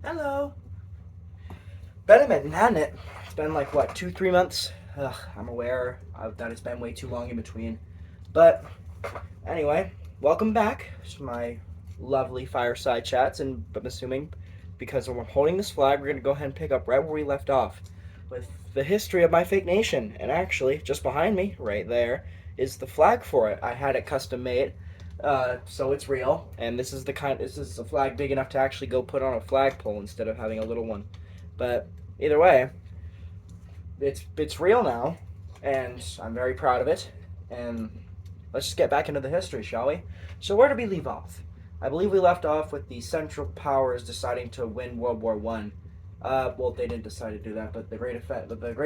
Hello. Hadn't it? It's been like, what, 2, 3 months? Ugh, I'm aware that it's been way too long in between. But anyway, welcome back to my lovely Fireside Chats. And I'm assuming because I'm holding this flag, we're going to go ahead and pick up right where we left off with the history of my fake nation. And actually, just behind me, right there, is the flag for it. I had it custom made. So it's real, and this is a flag big enough to actually go put on a flagpole instead of having a little one. But either way, it's real now, and I'm very proud of it. And let's just get back into the history, shall we? So where did we leave off? I believe we left off with the Central Powers deciding to win World War One. Well, they didn't decide to do that, but the Great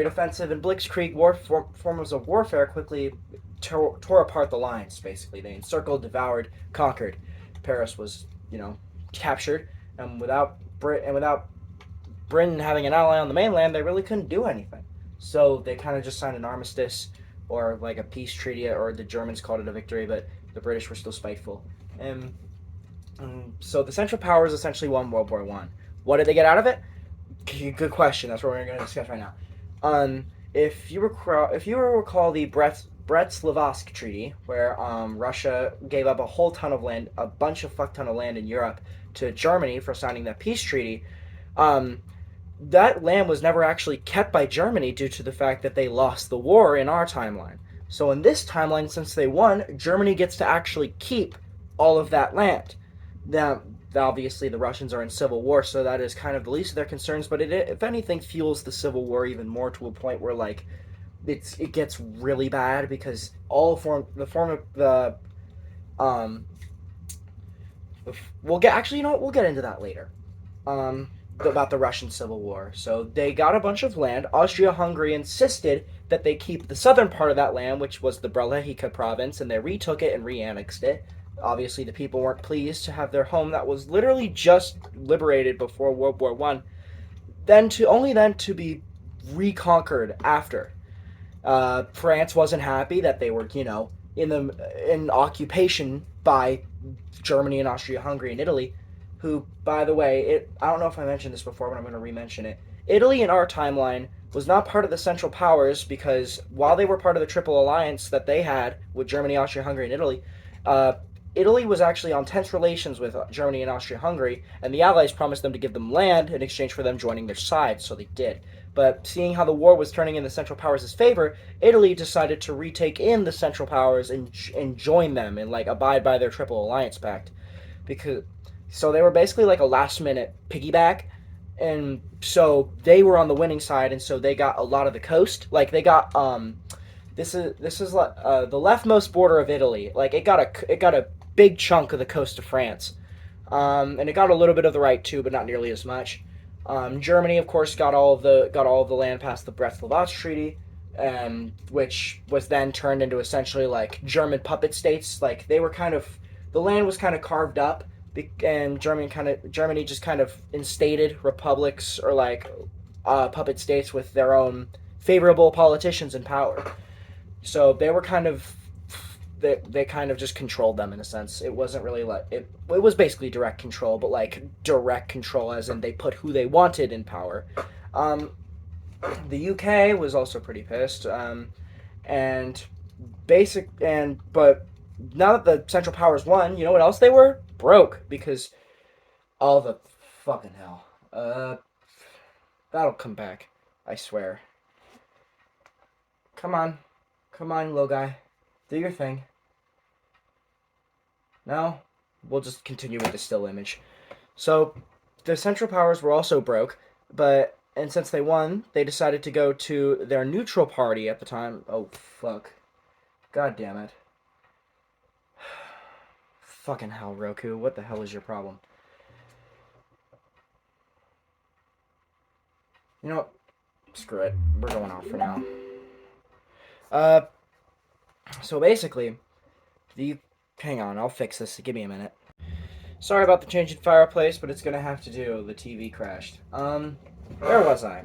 Offensive and Blitzkrieg forms of warfare quickly tore apart the lines. Basically, they encircled, devoured, conquered. Paris was, captured, and without Britain having an ally on the mainland, they really couldn't do anything. So they kind of just signed an armistice or like a peace treaty, or the Germans called it a victory, but the British were still spiteful. And so the Central Powers essentially won World War One. What did they get out of it? Good question. That's what we're going to discuss right now. If you recall the Brest-Litovsk Treaty, where Russia gave up a whole ton of land, a bunch of fuck ton of land in Europe to Germany for signing that peace treaty, um, that land was never actually kept by Germany due to the fact that they lost the war in our timeline. So in this timeline, since they won, Germany gets to actually keep all of that land. Now, obviously, the Russians are in civil war, so that is kind of the least of their concerns. But it, if anything, fuels the civil war even more to a point where like it gets really bad because um we'll get actually, we'll get into that later. Um, about the Russian Civil War. So they got a bunch of land. Austria-Hungary insisted that they keep the southern part of that land, which was the Bralehika province, and they retook it and re-annexed it. Obviously, the people weren't pleased to have their home that was literally just liberated before World War One, then to be reconquered after. France wasn't happy that they were, in occupation by Germany and Austria-Hungary and Italy, who, by the way, I don't know if I mentioned this before, but I'm going to re-mention it. Italy in our timeline was not part of the Central Powers because while they were part of the Triple Alliance that they had with Germany, Austria-Hungary, and Italy, uh, Italy was actually on tense relations with Germany and Austria-Hungary, and the Allies promised them to give them land in exchange for them joining their side, so they did. But seeing how the war was turning in the Central Powers' favor, Italy decided to retake in the Central Powers and join them and like abide by their Triple Alliance pact, because so they were basically like a last minute piggyback, and so they were on the winning side, and so they got a lot of the coast. Like they got this is the leftmost border of Italy. Like it got a big chunk of the coast of France, and it got a little bit of the right too, but not nearly as much. Germany, of course, got all of the land past the Brest-Litovsk Treaty, which was then turned into essentially like German puppet states. Like they were kind of the land was kind of carved up, and Germany just kind of instated republics or like puppet states with their own favorable politicians in power. So they were kind of they kind of just controlled them in a sense. It wasn't really like it was basically direct control, but like direct control as in they put who they wanted in power. Um, the UK was also pretty pissed, and but now that the Central Powers won, you know what else they were? Broke, because all the fucking hell. That'll come back. I swear. Come on. Come on, little guy. Do your thing. No? We'll just continue with the still image. So, the Central Powers were also broke, and since they won, they decided to go to their neutral party at the time. Oh, fuck. God damn it. Fucking hell, Roku. What the hell is your problem? You know what? Screw it. We're going off for now. Uh, so basically, the hang on, I'll fix this. Give me a minute. Sorry about the change in fireplace, but it's gonna have to do. The TV crashed. Where was I?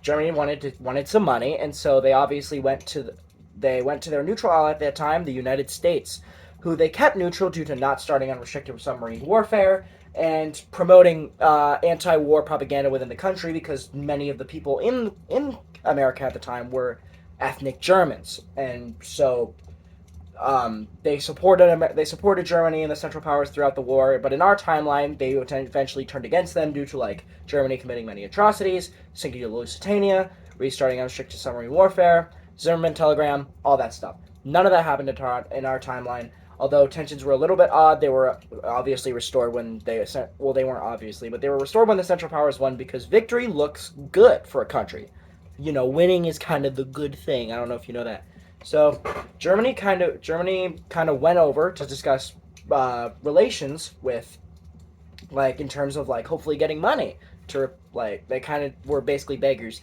Germany wanted some money, and so they obviously went to their neutral ally at that time, the United States, who they kept neutral due to not starting unrestricted submarine warfare and promoting anti-war propaganda within the country, because many of the people in America at the time were ethnic Germans, and so they supported Germany and the Central Powers throughout the war. But in our timeline, they eventually turned against them due to like Germany committing many atrocities, sinking to Lusitania, restarting unrestricted submarine warfare, Zimmerman telegram, all that stuff. None of that happened in our timeline. Although tensions were a little bit odd, they were obviously restored when they weren't obviously, but they were restored when the Central Powers won, because victory looks good for a country. Winning is kind of the good thing. I don't know if you know that. So Germany kind of went over to discuss relations with, like, in terms of like hopefully getting money to, like, they kind of were basically beggars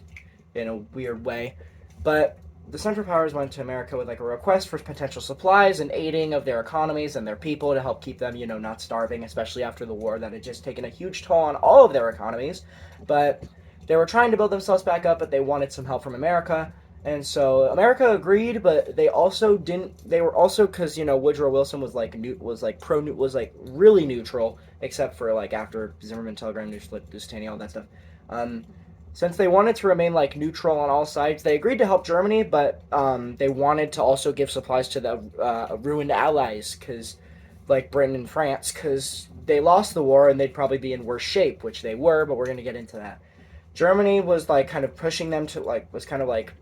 in a weird way. But the Central Powers went to America with like a request for potential supplies and aiding of their economies and their people to help keep them, not starving, especially after the war that had just taken a huge toll on all of their economies. But they were trying to build themselves back up, but they wanted some help from America. And so America agreed, but they also didn't. They were also, because Woodrow Wilson was like really neutral, except for like after Zimmerman telegram, Lusitania, all that stuff. Um, since they wanted to remain like neutral on all sides, they agreed to help Germany, but they wanted to also give supplies to the ruined allies, because like Britain and France, because they lost the war and they'd probably be in worse shape, which they were. But we're gonna get into that. Germany was like kind of pushing them to was kind of like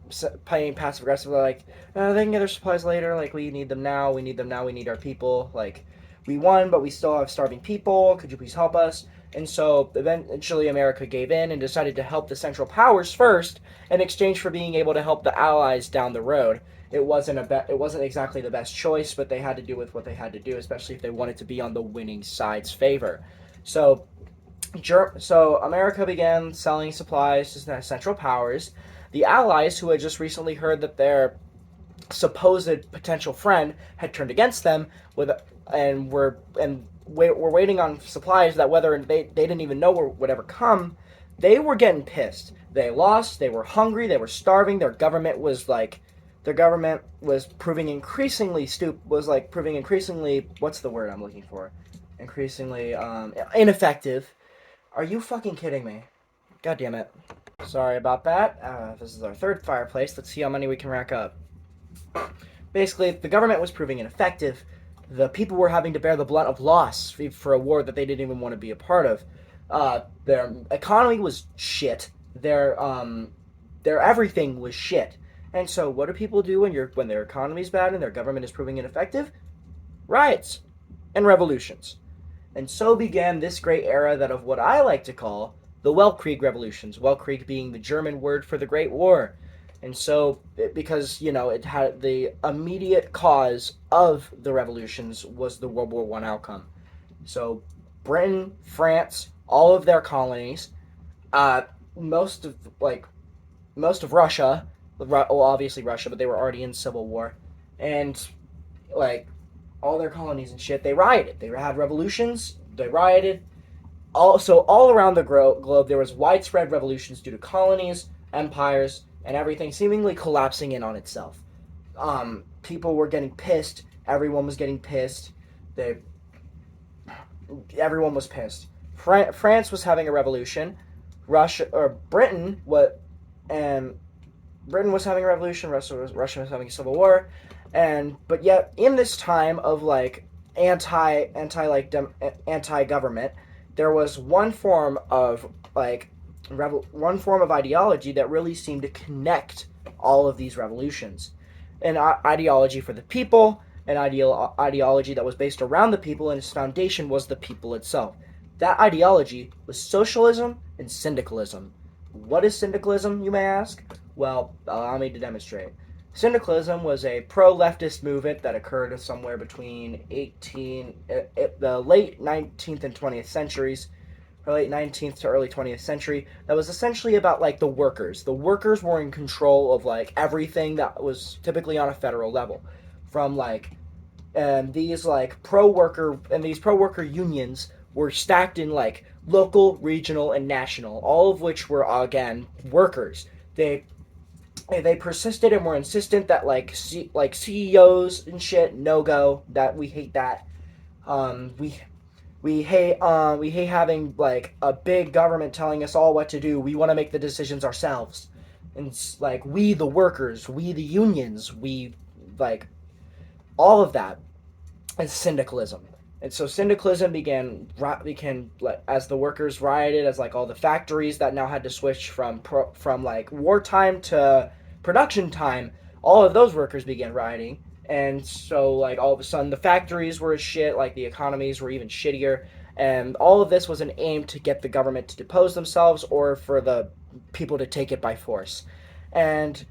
playing passive aggressive, like they can get their supplies later, like we need them now, we need our people, like we won but we still have starving people, could you please help us? And so eventually America gave in and decided to help the Central Powers first in exchange for being able to help the Allies down the road. It wasn't exactly the best choice, but they had to do with what they had to do, especially if they wanted to be on the winning side's favor. So America began selling supplies to the Central Powers. The Allies, who had just recently heard that their supposed potential friend had turned against them, were waiting on supplies that whether they didn't even know would ever come. They were getting pissed. They lost. They were hungry. They were starving. Their government was proving increasingly what's the word I'm looking for? Increasingly ineffective. Are you fucking kidding me? God damn it. Sorry about that. This is our third fireplace. Let's see how many we can rack up. Basically, the government was proving ineffective. The people were having to bear the brunt of loss for a war that they didn't even want to be a part of. Their economy was shit. Their everything was shit. And so, what do people do when their economy's bad and their government is proving ineffective? Riots and revolutions. And so began this great era that of what I like to call the Weltkrieg revolutions. Weltkrieg being the German word for the Great War. And so, because, it had the immediate cause of the revolutions was the World War I outcome. So, Britain, France, all of their colonies, most of Russia, well, obviously Russia, but they were already in civil war, and like all their colonies and shit, they rioted. They had revolutions. They rioted. Also, all around the globe, there was widespread revolutions due to colonies, empires, and everything seemingly collapsing in on itself. People were getting pissed. Everyone was getting pissed. Everyone was pissed. France was having a revolution. Britain was having a revolution. Russia was having a civil war. But yet in this time of like anti-government, there was one form of ideology that really seemed to connect all of these revolutions, an ideology for the people, an ideology that was based around the people, and its foundation was the people itself. That ideology was socialism and syndicalism. What is syndicalism, you may ask? Well, allow me to demonstrate. Syndicalism was a pro-leftist movement that occurred somewhere between the late 19th and 20th centuries, or late 19th to early 20th century, that was essentially about like the workers. The workers were in control of like everything that was typically on a federal level, from like these pro-worker unions were stacked in like local, regional, and national, all of which were again workers. They persisted and were insistent that like CEOs and shit no go, that we hate that. We hate having like a big government telling us all what to do. We want to make the decisions ourselves. And it's like we the workers, we the unions, we like all of that is syndicalism. And so syndicalism began as the workers rioted, as like all the factories that now had to switch from like wartime to production time. All of those workers began rioting, and so like all of a sudden the factories were shit. Like the economies were even shittier, and all of this was an aim to get the government to depose themselves or for the people to take it by force. And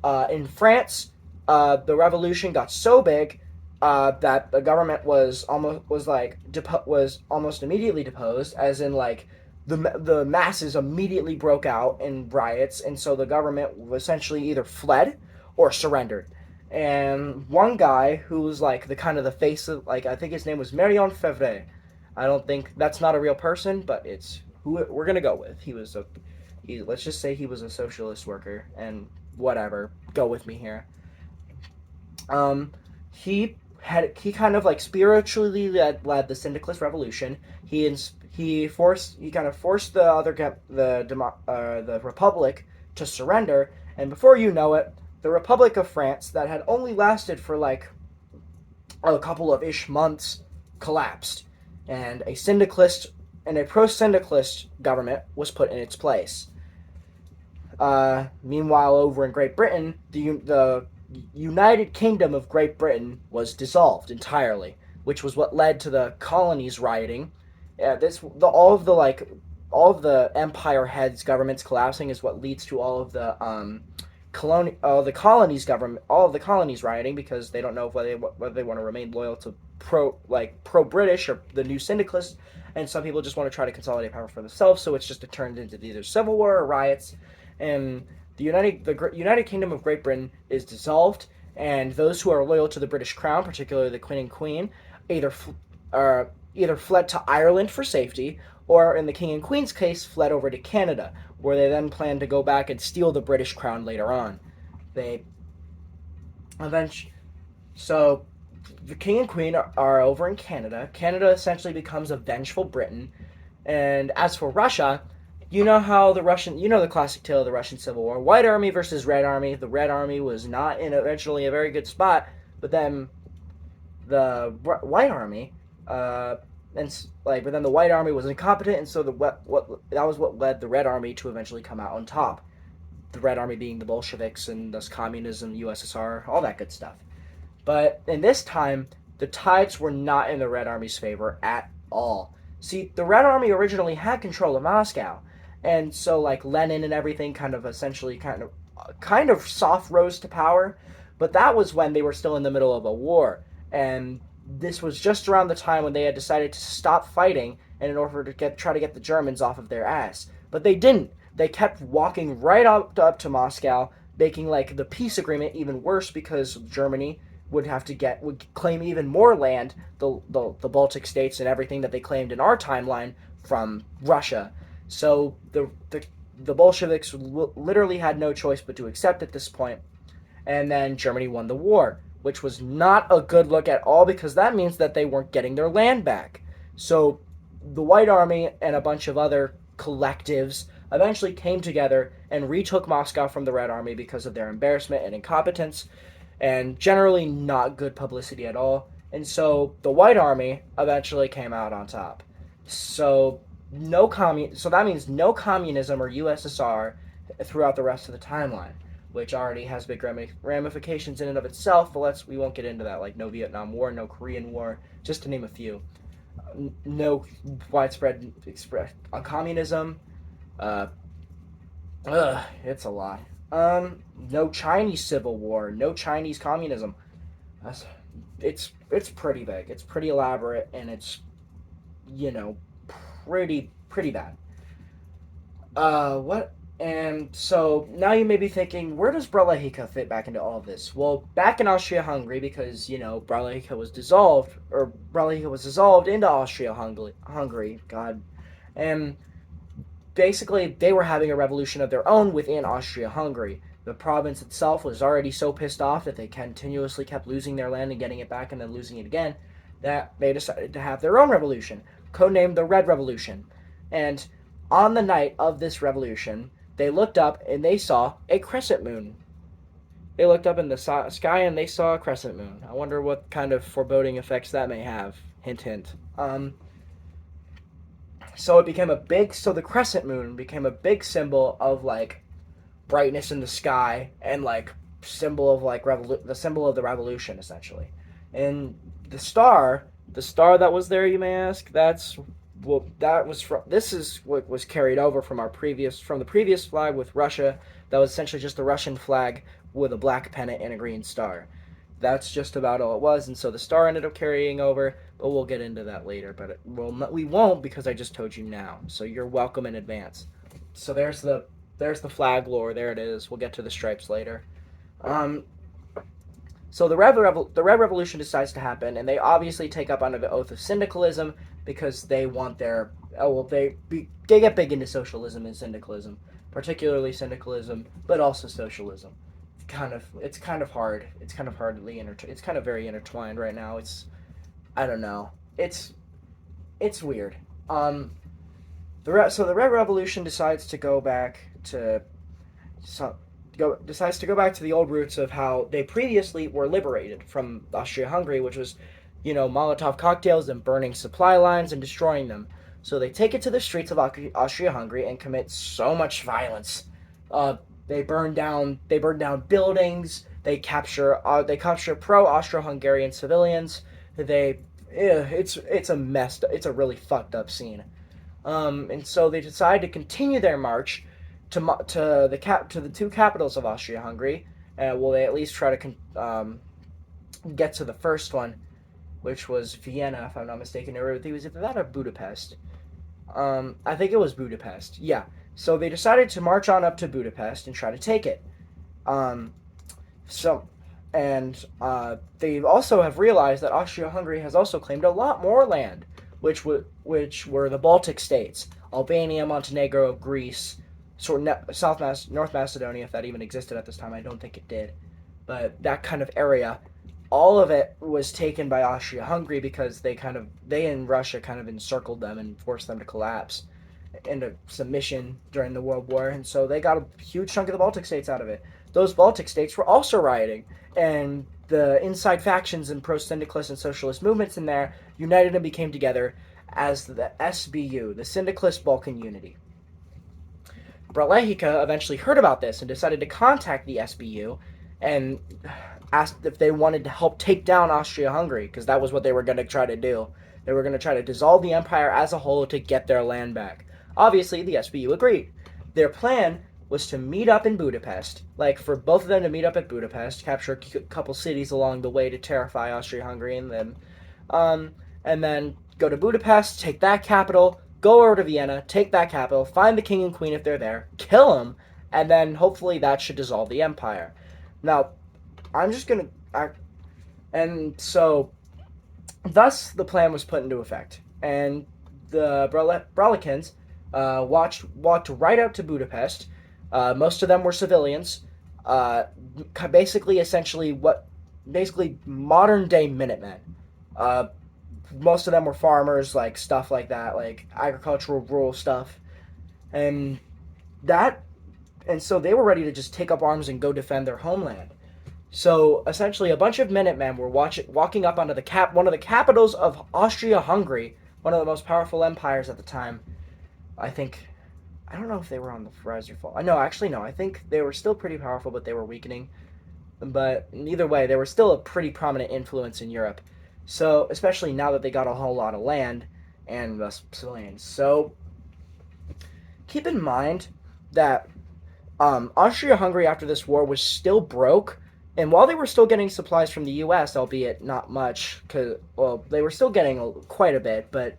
in France, the revolution got so big that the government was almost immediately deposed, as in like the masses immediately broke out in riots, and so the government essentially either fled or surrendered. And one guy who was like the kind of the face of, like, I think his name was Marion Fevre. I don't think that's not a real person, but it's who we're gonna go with. Let's just say he was a socialist worker, and whatever, go with me here. Um, he kind of like spiritually led the syndicalist revolution. He kind of forced the republic to surrender, and before you know it, the Republic of France, that had only lasted for like a couple of ish months, collapsed, and a pro syndicalist government was put in its place. Meanwhile, over in Great Britain, the United Kingdom of Great Britain was dissolved entirely, which was what led to the colonies rioting. All of the empire heads governments collapsing is what leads to all of the colonies rioting, because they don't know whether they want to remain loyal to pro British or the new syndicalists, and some people just want to try to consolidate power for themselves. So it's just turned into either civil war or riots, and the United Kingdom of Great Britain is dissolved, and those who are loyal to the British Crown, particularly the King and Queen, either either fled to Ireland for safety, or in the King and Queen's case, fled over to Canada, where they then plan to go back and steal the British Crown later on. They eventually so the King and Queen are over in Canada. Canada essentially becomes a vengeful Britain, and as for Russia, you know the classic tale of the Russian Civil War: White Army versus Red Army. The Red Army was not in originally a very good spot, but then the White Army, but then the White Army was incompetent, and so that was what led the Red Army to eventually come out on top. The Red Army being the Bolsheviks and thus communism, USSR, all that good stuff. But in this time, the tides were not in the Red Army's favor at all. See, the Red Army originally had control of Moscow, and so like Lenin and everything kind of soft rose to power, but that was when they were still in the middle of a war, and this was just around the time when they had decided to stop fighting, and in order to try to get the Germans off of their ass. But they didn't. They kept walking right up to Moscow, making like the peace agreement even worse, because Germany would claim even more land, the Baltic states and everything that they claimed in our timeline, from Russia. So the Bolsheviks literally had no choice but to accept at this point, and then Germany won the war, which was not a good look at all, because that means that they weren't getting their land back. So the White Army and a bunch of other collectives eventually came together and retook Moscow from the Red Army because of their embarrassment and incompetence, and generally not good publicity at all. And so the White Army eventually came out on top. So so that means no communism or USSR throughout the rest of the timeline, which already has big ramifications in and of itself. But we won't get into that. Like no Vietnam War, no Korean War, just to name a few. No widespread communism. Uh, it's a lot. No Chinese Civil War, no Chinese communism. It's pretty big. It's pretty elaborate, and it's you know pretty bad. What? And so now you may be thinking, where does Bralehika fit back into all of this? Well, back in Austria-Hungary, because Bralehika was dissolved into Austria-Hungary. God, and basically they were having a revolution of their own within Austria-Hungary. The province itself was already so pissed off that they continuously kept losing their land and getting it back and then losing it again, that they decided to have their own revolution, codenamed the Red Revolution. And on the night of this revolution, they looked up and they saw a crescent moon. They looked up in the sky and they saw a crescent moon. I wonder what kind of foreboding effects that may have. Hint, hint. So it became a big. So the crescent moon became a big symbol of like brightness in the sky and like symbol of like the symbol of the revolution essentially. And the star that was there, you may ask, that's well, that was from. This is what was carried over from the previous flag with Russia. That was essentially just the Russian flag with a black pennant and a green star. That's just about all it was, and so the star ended up carrying over. But we'll get into that later. But we won't because I just told you now. So you're welcome in advance. So there's the flag lore. There it is. We'll get to the stripes later. So the Red Revolution decides to happen, and they obviously take up under the oath of syndicalism because they want their they get big into socialism and syndicalism, particularly syndicalism, but also socialism. It's kind of hard. It's kind of it's kind of very intertwined right now. I don't know. It's weird. So the Red Revolution decides to go back to the old roots of how they previously were liberated from Austria-Hungary, which was, Molotov cocktails and burning supply lines and destroying them. So they take it to the streets of Austria-Hungary and commit so much violence. They burn down buildings. They capture pro-Austro-Hungarian civilians. It's a mess. It's a really fucked up scene. And so they decide to continue their march to the two capitals of Austria-Hungary. Well, they at least try to get to the first one, which was Vienna, if I'm not mistaken. Or it was either that or Budapest. I think it was Budapest. Yeah. So they decided to march on up to Budapest and try to take it. They also have realized that Austria-Hungary has also claimed a lot more land, which were the Baltic states: Albania, Montenegro, Greece, North Macedonia, if that even existed at this time. I don't think it did, but that kind of area, all of it was taken by Austria-Hungary because they and Russia kind of encircled them and forced them to collapse into submission during the World War, and so they got a huge chunk of the Baltic states out of it. Those Baltic states were also rioting, and the inside factions and pro-syndicalist and socialist movements in there united and became together as the SBU, the Syndicalist Balkan Unity. Bralehika eventually heard about this and decided to contact the SBU and asked if they wanted to help take down Austria-Hungary, because that was what they were going to try to do. They were going to try to dissolve the empire as a whole to get their land back. Obviously, the SBU agreed. Their plan was to meet up in Budapest, for both of them to meet up at Budapest, capture a couple cities along the way to terrify Austria-Hungary and them, and then go to Budapest, take that capital, go over to Vienna, take that capital, find the king and queen if they're there, kill them, and then hopefully that should dissolve the empire. Now, I'm just going to... And so, thus the plan was put into effect. And the Bralehikans walked right out to Budapest. Most of them were civilians. Basically modern day Minutemen. Most of them were farmers, stuff like that, agricultural, rural stuff. And so they were ready to just take up arms and go defend their homeland. So essentially, a bunch of Minutemen were walking up onto one of the capitals of Austria-Hungary, one of the most powerful empires at the time. I don't know if they were on the rise or fall. No, actually, no. I think they were still pretty powerful, but they were weakening. But either way, they were still a pretty prominent influence in Europe. So, especially now that they got a whole lot of land and civilians. So, keep in mind that Austria-Hungary after this war was still broke. And while they were still getting supplies from the U.S., albeit not much, they were still getting quite a bit, but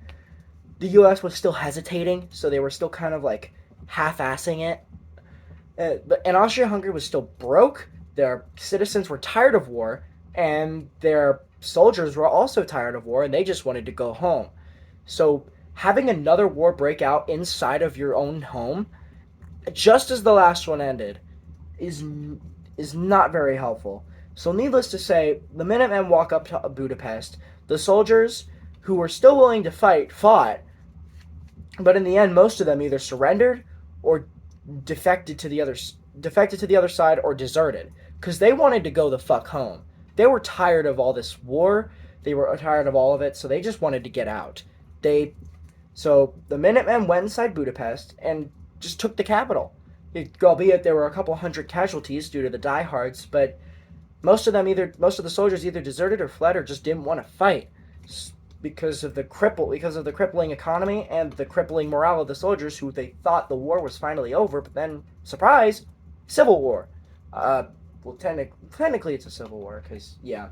the U.S. was still hesitating, so they were still kind of half-assing it. And Austria-Hungary was still broke. Their citizens were tired of war, and their soldiers were also tired of war, and they just wanted to go home. So having another war break out inside of your own home, just as the last one ended, is is not very helpful. So, needless to say, the Minutemen walk up to Budapest. The soldiers who were still willing to fight fought, but in the end, most of them either surrendered or defected to the other side or deserted because they wanted to go the fuck home. They were tired of all this war. They were tired of all of it, so they just wanted to get out. They So the Minutemen went inside Budapest and just took the capital. Albeit there were a couple hundred casualties due to the diehards, but most of the soldiers either deserted or fled or just didn't want to fight because of the crippling economy and the crippling morale of the soldiers who they thought the war was finally over, but then surprise, civil war. Well, technically it's a civil war because yeah,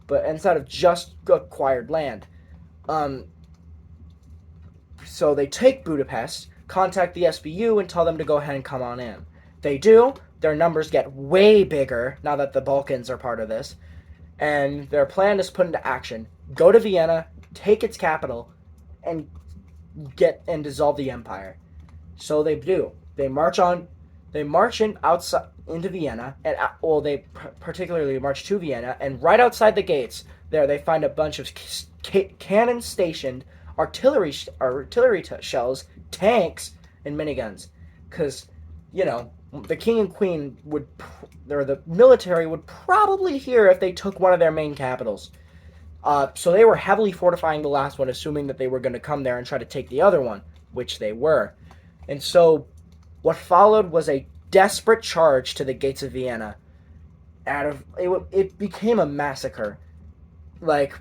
but instead of just acquired land. Um, so they take Budapest, contact the SBU, and tell them to go ahead and come on in. They do. Their numbers get way bigger now that the Balkans are part of this, and their plan is put into action. Go to Vienna, take its capital, and dissolve the empire. So they do. They march on. They march in outside into Vienna, and they particularly march to Vienna, and right outside the gates, there they find a bunch of cannons stationed, artillery shells, tanks, and miniguns, because the king and queen or the military would probably hear if they took one of their main capitals. So they were heavily fortifying the last one, assuming that they were going to come there and try to take the other one, which they were. And so what followed was a desperate charge to the gates of Vienna. It became a massacre. Like,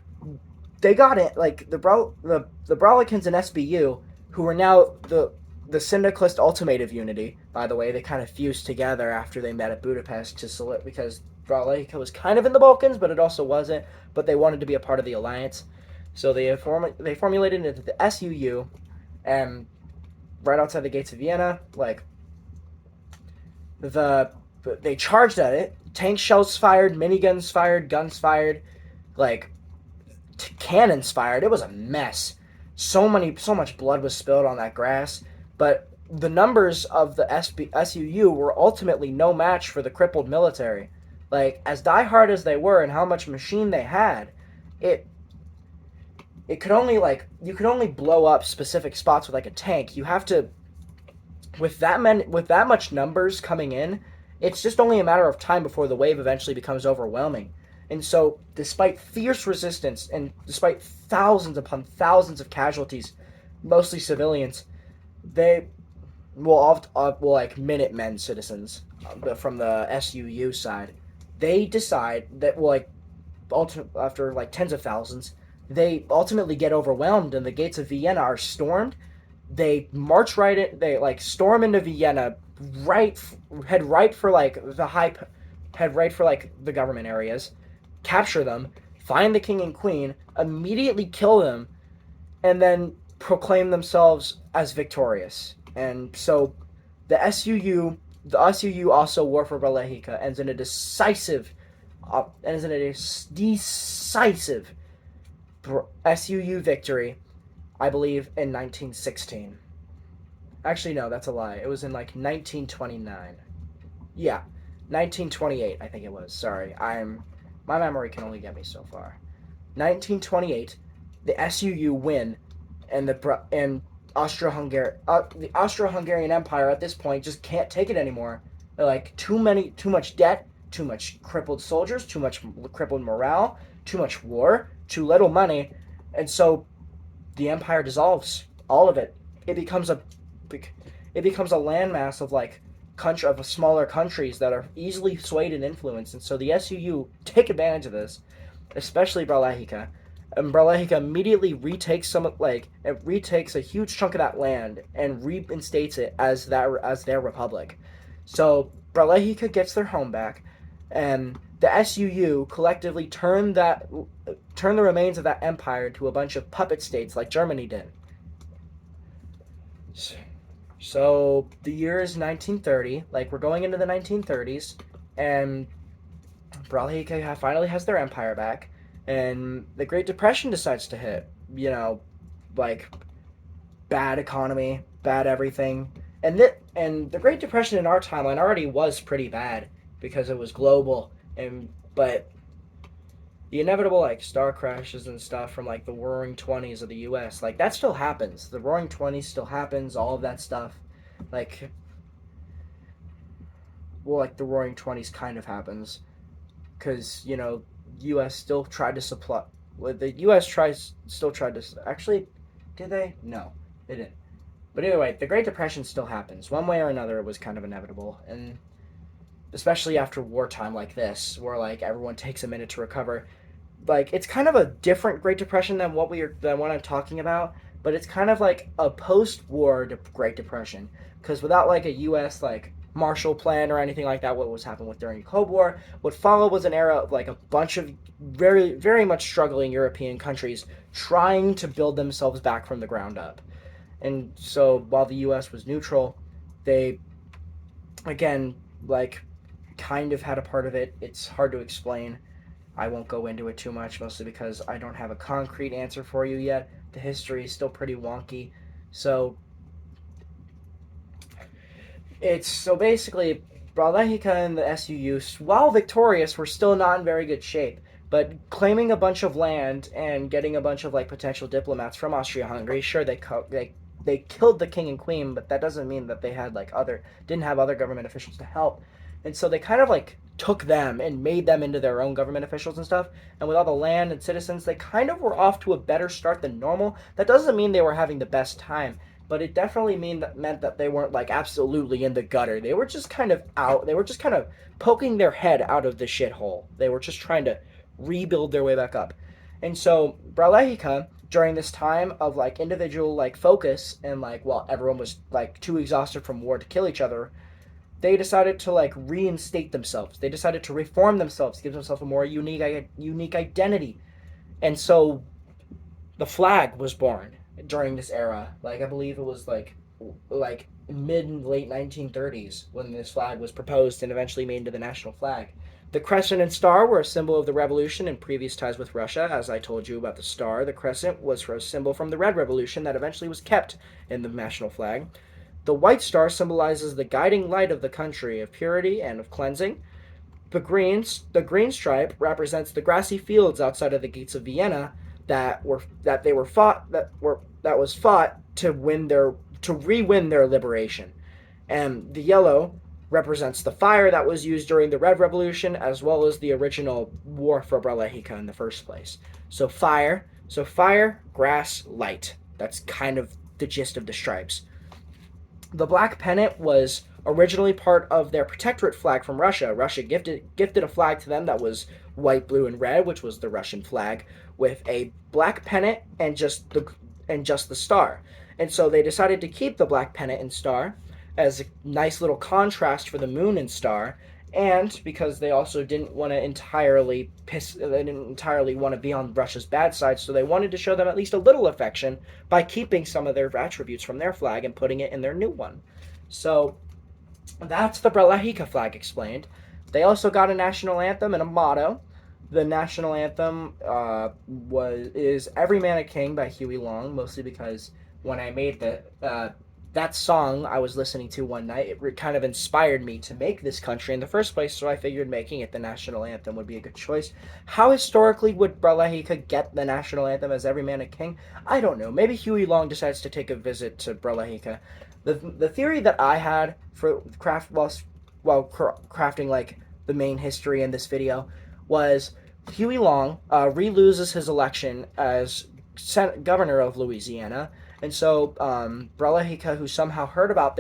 they got it. Like, the Bralikins and SBU, who were now the syndicalist ultimative unity, by the way, they kind of fused together after they met at Budapest because Bralehika was kind of in the Balkans, but it also wasn't. But they wanted to be a part of the alliance, so they formulated into the SUU, and right outside the gates of Vienna, like they charged at it. Tank shells fired, miniguns fired, guns fired, like cannons fired. It was a mess. So much blood was spilled on that grass. But the numbers of the SUU were ultimately no match for the crippled military. Like, as diehard as they were and how much machine they had, it could only you could only blow up specific spots with like a tank. You have to with that much numbers coming in, it's just only a matter of time before the wave eventually becomes overwhelming. And so, despite fierce resistance and despite thousands upon thousands of casualties, mostly civilians, they like Minutemen citizens from the SUU side, they decide that after like tens of thousands, they ultimately get overwhelmed and the gates of Vienna are stormed. They march right in. They storm into Vienna, head right for the government areas, capture them, find the king and queen, immediately kill them, and then proclaim themselves as victorious. And so the SUU also war for Bralehika ends in a decisive SUU victory, I believe, in 1916. Actually, no, that's a lie. It was in 1929. Yeah, 1928, I think it was. Sorry, my memory can only get me so far. 1928, the SUU win, and the Austro-Hungarian Empire at this point just can't take it anymore. They're too much debt, too much crippled soldiers, too much crippled morale, too much war, too little money, and so the empire dissolves. All of it. It becomes a landmass of smaller countries that are easily swayed and influenced, and so the SUU take advantage of this, especially Bralehika. And Bralehika immediately retakes a huge chunk of that land and reinstates it as their republic. So Bralehika gets their home back, and the SUU collectively turn the remains of that empire into a bunch of puppet states like Germany did. So the year is 1930. We're going into the 1930s, and Bralehika finally has their empire back, and the Great Depression decides to hit. Bad economy, bad everything, And the Great Depression in our timeline already was pretty bad because it was global, and but the inevitable like star crashes and stuff from like the Roaring Twenties of the U.S. like that still happens. The Roaring Twenties still happens. All of that stuff, like well, like the Roaring Twenties kind of happens because U.S. still tried to supply. Well, the U.S. tries still tried to actually. Did they? No, they didn't. But anyway, the Great Depression still happens. One way or another, it was kind of inevitable. And especially after wartime like this, where like everyone takes a minute to recover. Like it's kind of a different Great Depression than what I'm talking about, but it's kind of like a post-war Great Depression because without like a U.S. like Marshall Plan or anything like that, what was happening with during the Cold War, what followed was an era of like a bunch of very very much struggling European countries trying to build themselves back from the ground up. And so while the U.S. was neutral, they again like kind of had a part of it. It's hard to explain. I won't go into it too much, mostly because I don't have a concrete answer for you yet. The history is still pretty wonky. So basically Bralehika and the SUU, while victorious, were still not in very good shape. But claiming a bunch of land and getting a bunch of like potential diplomats from Austria-Hungary, sure they killed the king and queen, but that doesn't mean that they had like other didn't have other government officials to help. And so they kind of like took them and made them into their own government officials and stuff. And with all the land and citizens, they kind of were off to a better start than normal. That doesn't mean they were having the best time, but it definitely meant that they weren't like absolutely in the gutter. They were just kind of out. They were just kind of poking their head out of the shithole. They were just trying to rebuild their way back up. And so Bralehika, during this time of like individual like focus and like while everyone was like too exhausted from war to kill each other, they decided to like reinstate themselves. They decided to reform themselves, give themselves a more unique identity. And so the flag was born during this era. Like I believe it was like mid and late 1930s when this flag was proposed and eventually made into the national flag. The crescent and star were a symbol of the revolution and previous ties with Russia. As I told you about the star, the crescent was a symbol from the Red Revolution that eventually was kept in the national flag. The white star symbolizes the guiding light of the country, of purity and of cleansing. The green stripe represents the grassy fields outside of the gates of Vienna that was fought to re-win their liberation. And the yellow represents the fire that was used during the Red Revolution as well as the original war for Bralehika in the first place. So fire, grass, light. That's kind of the gist of the stripes. The black pennant was originally part of their protectorate flag from Russia. Russia gifted a flag to them that was white, blue, and red, which was the Russian flag, with a black pennant and just the star. And so they decided to keep the black pennant and star as a nice little contrast for the moon and star, and because they also didn't want to entirely want to be on Russia's bad side, so they wanted to show them at least a little affection by keeping some of their attributes from their flag and putting it in their new one. So that's the Bralehika flag explained. They also got a national anthem and a motto. The national anthem is "Every Man a King" by Huey Long, mostly because when I made that song I was listening to one night, it kind of inspired me to make this country in the first place, so I figured making it the national anthem would be a good choice. How historically would Bralehika get the national anthem as Every Man a King? I don't know. Maybe Huey Long decides to take a visit to Bralehika. The theory that I had for crafting like the main history in this video was Huey Long re-loses his election as governor of Louisiana, and so Bralehika, who somehow heard about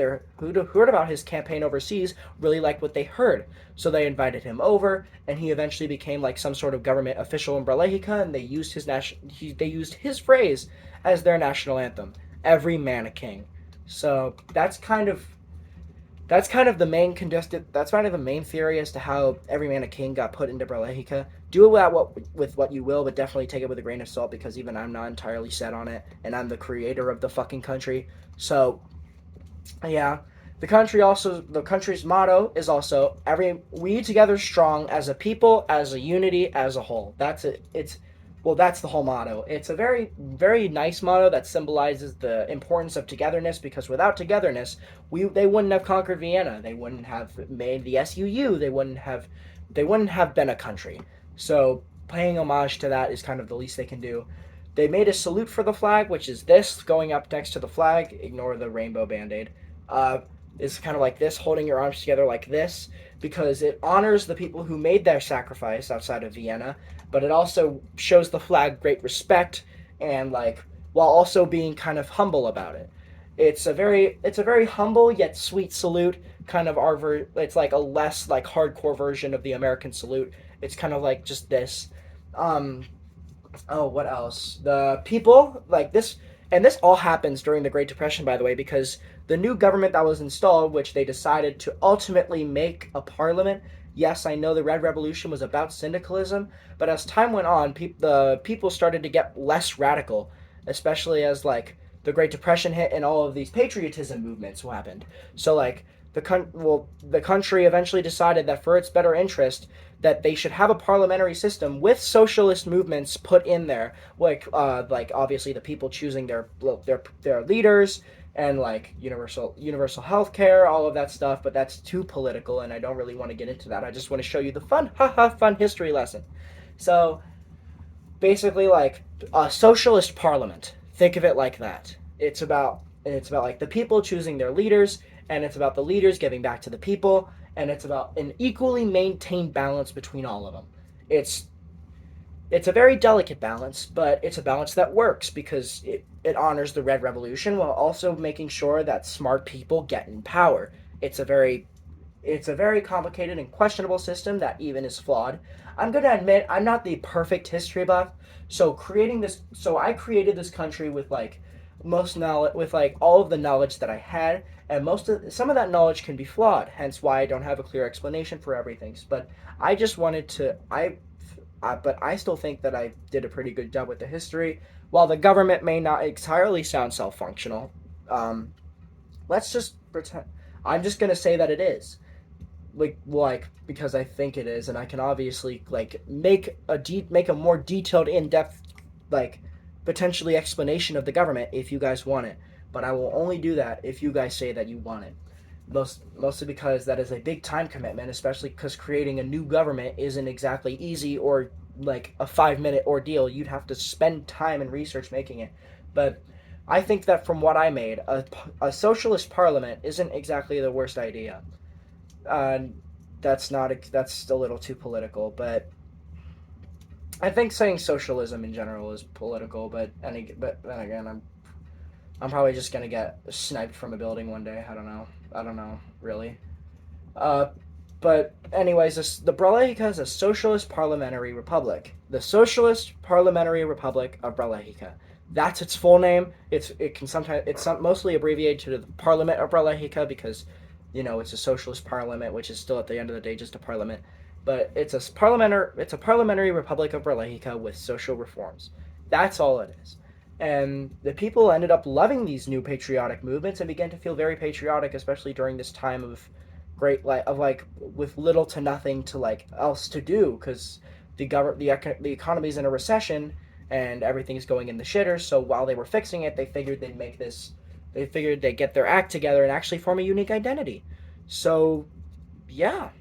his campaign overseas, really liked what they heard. So they invited him over, and he eventually became like some sort of government official in Bralehika, and they used his phrase as their national anthem, "Every Man a King." So that's kind of the main contested. That's kind of the main theory as to how Every Man a King got put into Bralehika. Do with what you will, but definitely take it with a grain of salt because even I'm not entirely set on it, and I'm the creator of the fucking country. So, yeah, the country's motto is also "We together strong as a people, as a unity, as a whole." That's it. It's Well, that's the whole motto. It's a very, very nice motto that symbolizes the importance of togetherness. Because without togetherness, they wouldn't have conquered Vienna. They wouldn't have made the SUU. They wouldn't have been a country. So paying homage to that is kind of the least they can do. They made a salute for the flag, which is this going up next to the flag. Ignore the rainbow band-aid. Uh, is kind of like this, holding your arms together like this, because it honors the people who made their sacrifice outside of Vienna, but it also shows the flag great respect, and like, while also being kind of humble about it. It's a very humble yet sweet salute. Kind of it's like a less like hardcore version of the American salute. It's kind of like just this. Um, Oh, what else? The people like this, and this all happens during the Great Depression, by the way, because the new government that was installed, which they decided to ultimately make a parliament. Yes, I know the Red Revolution was about syndicalism, but as time went on, the people started to get less radical, especially as like the Great Depression hit and all of these patriotism movements happened. So like the country eventually decided that for its better interest, that they should have a parliamentary system with socialist movements put in there, like obviously the people choosing their leaders, and like universal health care, all of that stuff. But that's too political, and I don't really want to get into that. I just want to show you the fun history lesson. So basically, like a socialist parliament. Think of it like that. It's about like the people choosing their leaders, and it's about the leaders giving back to the people, and it's about an equally maintained balance between all of them. It's it's a very delicate balance, but it's a balance that works because it honors the Red Revolution while also making sure that smart people get in power. It's a very it's a very complicated and questionable system that even is flawed. I'm going to admit I'm not the perfect history buff, so I created this country with like most knowledge, with like all of the knowledge that I had, and some of that knowledge can be flawed. Hence why I don't have a clear explanation for everything. But I just wanted to but I still think that I did a pretty good job with the history. While the government may not entirely sound self-functional, um, let's just pretend. I'm just gonna say that it is, because I think it is, and I can obviously like make a more detailed, in depth, like potentially explanation of the government if you guys want it. But I will only do that if you guys say that you want it. Mostly because that is a big time commitment, especially because creating a new government isn't exactly easy or like a 5 minute ordeal. You'd have to spend time and research making it. But I think that from what I made, a socialist parliament isn't exactly the worst idea. Uh, that's a little too political, but I think saying socialism in general is political. But then again, I'm probably just gonna get sniped from a building one day. I don't know. I don't know really. Uh, but anyways, the Bralehika is a socialist parliamentary republic. The Socialist Parliamentary Republic of Bralehika. That's its full name. It's mostly abbreviated to the Parliament of Bralehika because, it's a socialist parliament, which is still at the end of the day just a parliament. But it's a parliamentary republic of Bralehika with social reforms. That's all it is. And the people ended up loving these new patriotic movements and began to feel very patriotic, especially during this time of with little to nothing to like else to do, because the economy's in a recession and everything's going in the shitter. So while they were fixing it, they figured they'd get their act together and actually form a unique identity. So yeah,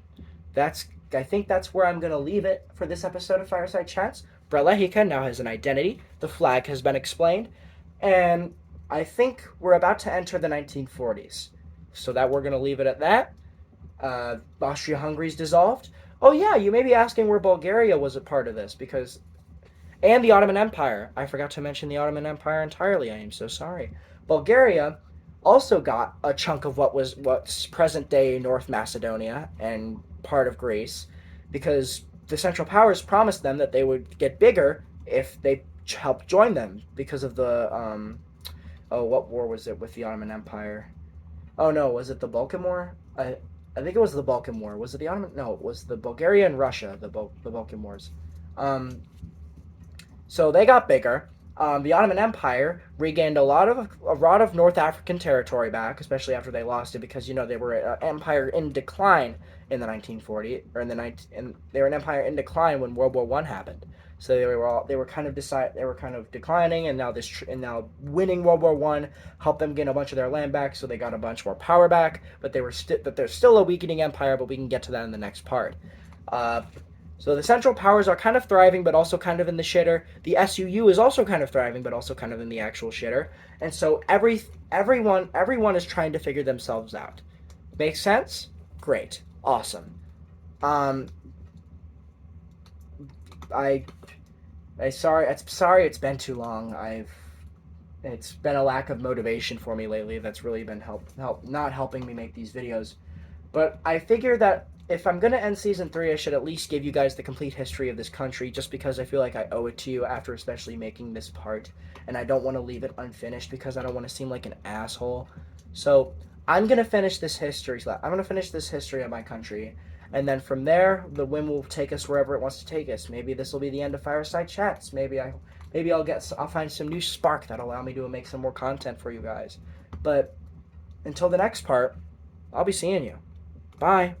that's I think that's where I'm gonna leave it for this episode of Fireside Chats. Bralehika now has an identity. The flag has been explained, and I think we're about to enter the 1940s. So that we're gonna leave it at that. Austria-Hungary's dissolved. Oh yeah, you may be asking where Bulgaria was a part of this, and the Ottoman Empire. I forgot to mention the Ottoman Empire entirely. I am so sorry. Bulgaria also got a chunk of what's present day North Macedonia and part of Greece, because the Central Powers promised them that they would get bigger if they helped join them because of the what war was it with the Ottoman Empire? Oh no, was it the Balkan War? I think it was the Balkan War. Was it the Ottoman? No, it was the Bulgaria and Russia. The Balkan Wars. Um, so they got bigger. The Ottoman Empire regained a lot of North African territory back, especially after they lost it, because they were an empire in decline in the 1940s, or in the 19, and they were an empire in decline when World War I happened. So they were kind of declining, and now winning World War One helped them gain a bunch of their land back, so they got a bunch more power back. But they're still a weakening empire. But we can get to that in the next part. Uh, so the Central Powers are kind of thriving, but also kind of in the shitter. The SUU is also kind of thriving, but also kind of in the actual shitter. And so everyone is trying to figure themselves out. Makes sense? Great, awesome. Um, I sorry it's been too long. It's been a lack of motivation for me lately. That's really been not helping me make these videos. But I figure that if I'm going to end season 3, I should at least give you guys the complete history of this country, just because I feel like I owe it to you after especially making this part. And I don't want to leave it unfinished because I don't want to seem like an asshole. So I'm going to finish this history. I'm going to finish this history of my country. And then from there, the wind will take us wherever it wants to take us. Maybe this will be the end of Fireside Chats. I'll find some new spark that'll allow me to make some more content for you guys. But until the next part, I'll be seeing you. Bye.